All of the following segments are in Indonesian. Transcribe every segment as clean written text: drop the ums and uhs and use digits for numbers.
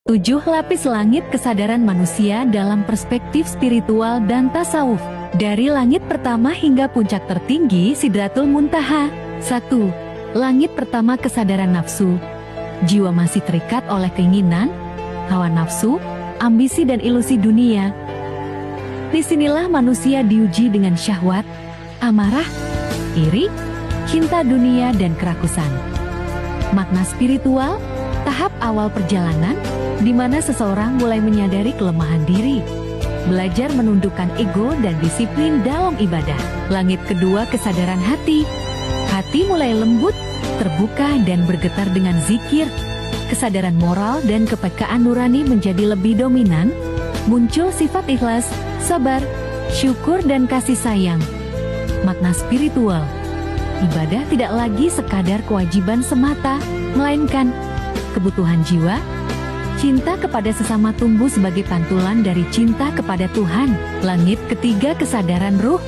7 lapis langit kesadaran manusia dalam perspektif spiritual dan tasawuf. Dari langit pertama hingga puncak tertinggi Sidratul Muntaha. 1. Langit pertama kesadaran nafsu. Jiwa masih terikat oleh keinginan, hawa nafsu, ambisi dan ilusi dunia. Disinilah manusia diuji dengan syahwat, amarah, iri, cinta dunia dan kerakusan. Makna spiritual, tahap awal perjalanan, di mana seseorang mulai menyadari kelemahan diri, belajar menundukkan ego dan disiplin dalam ibadah. Langit kedua kesadaran hati. Hati mulai lembut, terbuka dan bergetar dengan zikir. Kesadaran moral dan kepekaan nurani menjadi lebih dominan. Muncul sifat ikhlas, sabar, syukur dan kasih sayang. Makna spiritual. Ibadah tidak lagi sekadar kewajiban semata, melainkan kebutuhan jiwa. Cinta kepada sesama tumbuh sebagai pantulan dari cinta kepada Tuhan. Langit ketiga kesadaran ruh.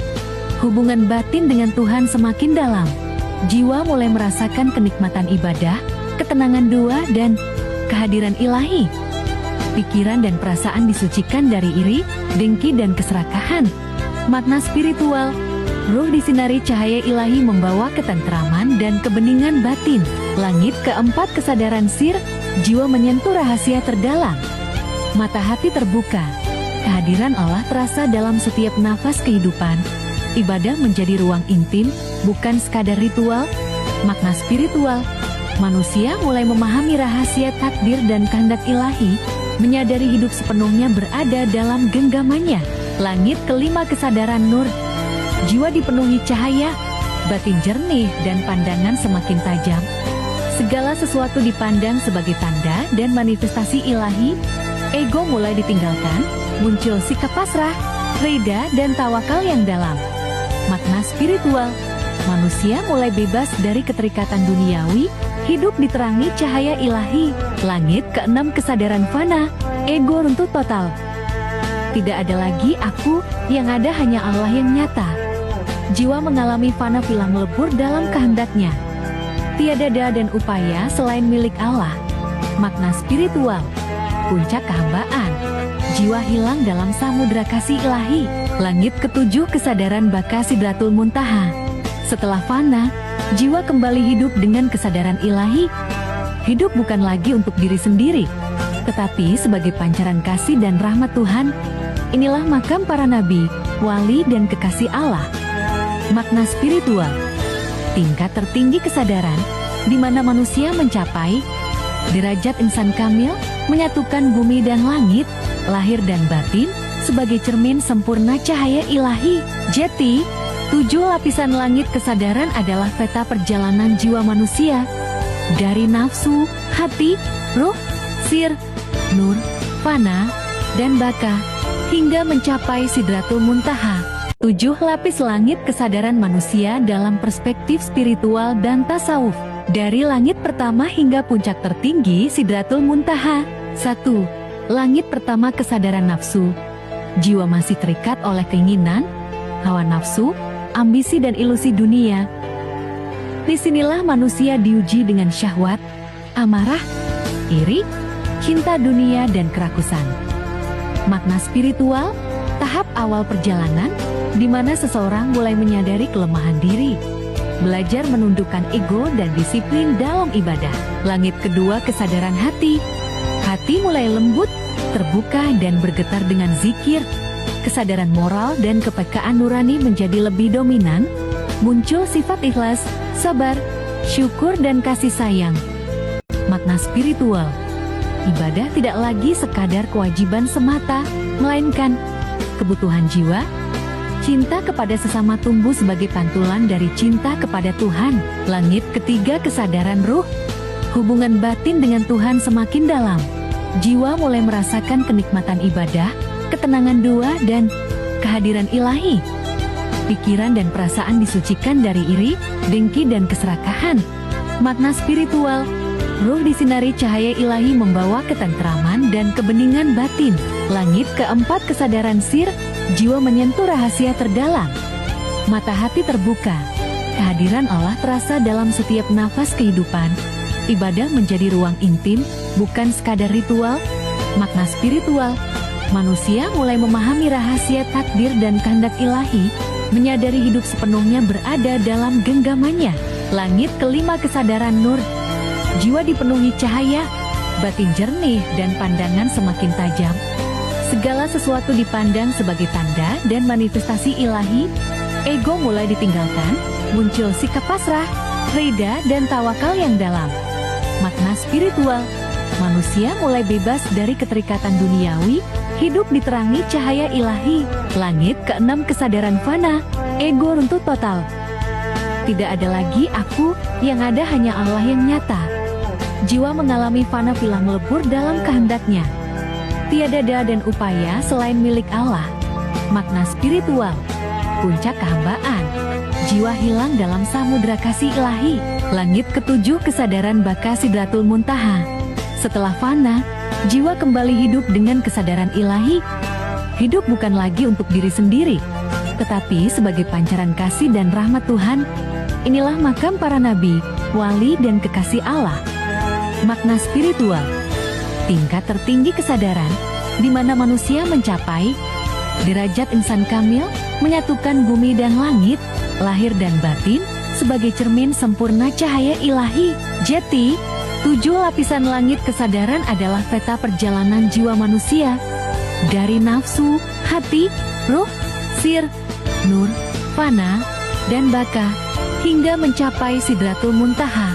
Hubungan batin dengan Tuhan semakin dalam. Jiwa mulai merasakan kenikmatan ibadah, ketenangan doa dan kehadiran ilahi. Pikiran dan perasaan disucikan dari iri, dengki dan keserakahan. Makna spiritual. Ruh disinari cahaya ilahi membawa ketentraman dan kebeningan batin. Langit keempat kesadaran sir. Jiwa menyentuh rahasia terdalam. Mata hati terbuka. Kehadiran Allah terasa dalam setiap nafas kehidupan. Ibadah menjadi ruang intim, bukan sekadar ritual. Makna spiritual. Manusia mulai memahami rahasia takdir dan kehendak ilahi, menyadari hidup sepenuhnya berada dalam genggamannya. Langit kelima kesadaran nur. Jiwa dipenuhi cahaya, batin jernih dan pandangan semakin tajam. Segala sesuatu dipandang sebagai tanda dan manifestasi ilahi. Ego mulai ditinggalkan, muncul sikap pasrah, reda dan tawakal yang dalam. Makna spiritual. Manusia mulai bebas dari keterikatan duniawi, hidup diterangi cahaya ilahi. Langit keenam kesadaran fana. Ego runtuh total. Tidak ada lagi aku, yang ada hanya Allah yang nyata. Jiwa mengalami fana hilang melebur dalam kehendaknya. Tiada daya dan upaya selain milik Allah. Makna spiritual. Puncak kehambaan. Jiwa hilang dalam samudra kasih ilahi. Langit ketujuh kesadaran baka Sidratul Muntaha. Setelah fana, jiwa kembali hidup dengan kesadaran ilahi. Hidup bukan lagi untuk diri sendiri, tetapi sebagai pancaran kasih dan rahmat Tuhan. Inilah makam para nabi, wali dan kekasih Allah. Makna spiritual. Tingkat tertinggi kesadaran, di mana manusia mencapai derajat insan kamil, menyatukan bumi dan langit, lahir dan batin, sebagai cermin sempurna cahaya ilahi. Jati, 7 lapisan langit kesadaran adalah peta perjalanan jiwa manusia. Dari nafsu, hati, ruh, sir, nur, fana, dan baka, hingga mencapai Sidratul Muntaha. 7 lapis langit kesadaran manusia dalam perspektif spiritual dan tasawuf. Dari langit pertama hingga puncak tertinggi Sidratul Muntaha. 1. Langit pertama kesadaran nafsu. Jiwa masih terikat oleh keinginan, hawa nafsu, ambisi dan ilusi dunia. Disinilah manusia diuji dengan syahwat, amarah, iri, cinta dunia dan kerakusan. Makna spiritual, tahap awal perjalanan, di mana seseorang mulai menyadari kelemahan diri, belajar menundukkan ego dan disiplin dalam ibadah. Langit kedua kesadaran hati. Hati mulai lembut, terbuka dan bergetar dengan zikir. Kesadaran moral dan kepekaan nurani menjadi lebih dominan. Muncul sifat ikhlas, sabar, syukur dan kasih sayang. Makna spiritual. Ibadah tidak lagi sekadar kewajiban semata, melainkan kebutuhan jiwa. Cinta kepada sesama tumbuh sebagai pantulan dari cinta kepada Tuhan. Langit ketiga kesadaran ruh. Hubungan batin dengan Tuhan semakin dalam. Jiwa mulai merasakan kenikmatan ibadah, ketenangan doa dan kehadiran ilahi. Pikiran dan perasaan disucikan dari iri, dengki dan keserakahan. Makna spiritual. Ruh disinari cahaya ilahi membawa ketentraman dan kebeningan batin. Langit keempat kesadaran sir. Jiwa menyentuh rahasia terdalam. Mata hati terbuka. Kehadiran Allah terasa dalam setiap nafas kehidupan. Ibadah menjadi ruang intim, bukan sekadar ritual. Makna spiritual, manusia mulai memahami rahasia takdir dan kehendak ilahi, menyadari hidup sepenuhnya berada dalam genggamannya. Langit kelima, kesadaran nur. Jiwa dipenuhi cahaya, batin jernih dan pandangan semakin tajam. Segala sesuatu dipandang sebagai tanda dan manifestasi ilahi. Ego mulai ditinggalkan, muncul sikap pasrah, reda dan tawakal yang dalam. Makna spiritual, manusia mulai bebas dari keterikatan duniawi, hidup diterangi cahaya ilahi. Langit keenam, kesadaran fana. Ego runtuh total. Tidak ada lagi aku, yang ada hanya Allah yang nyata. Jiwa mengalami fana filah melebur dalam kehendaknya. Tiada daya dan upaya selain milik Allah. Makna spiritual, puncak kehambaan. Jiwa hilang dalam samudra kasih ilahi. Langit ketujuh, kesadaran baka sidratul muntaha. Setelah fana, jiwa kembali hidup dengan kesadaran ilahi. Hidup bukan lagi untuk diri sendiri, tetapi sebagai pancaran kasih dan rahmat Tuhan. Inilah makam para nabi, wali dan kekasih Allah. Makna spiritual, tingkat tertinggi kesadaran, di mana manusia mencapai derajat insan kamil, menyatukan bumi dan langit, lahir dan batin, sebagai cermin sempurna cahaya ilahi. Jati, 7 lapisan langit kesadaran adalah peta perjalanan jiwa manusia, dari nafsu, hati, ruh, sir, nur, fana, dan baka, hingga mencapai sidratul muntaha.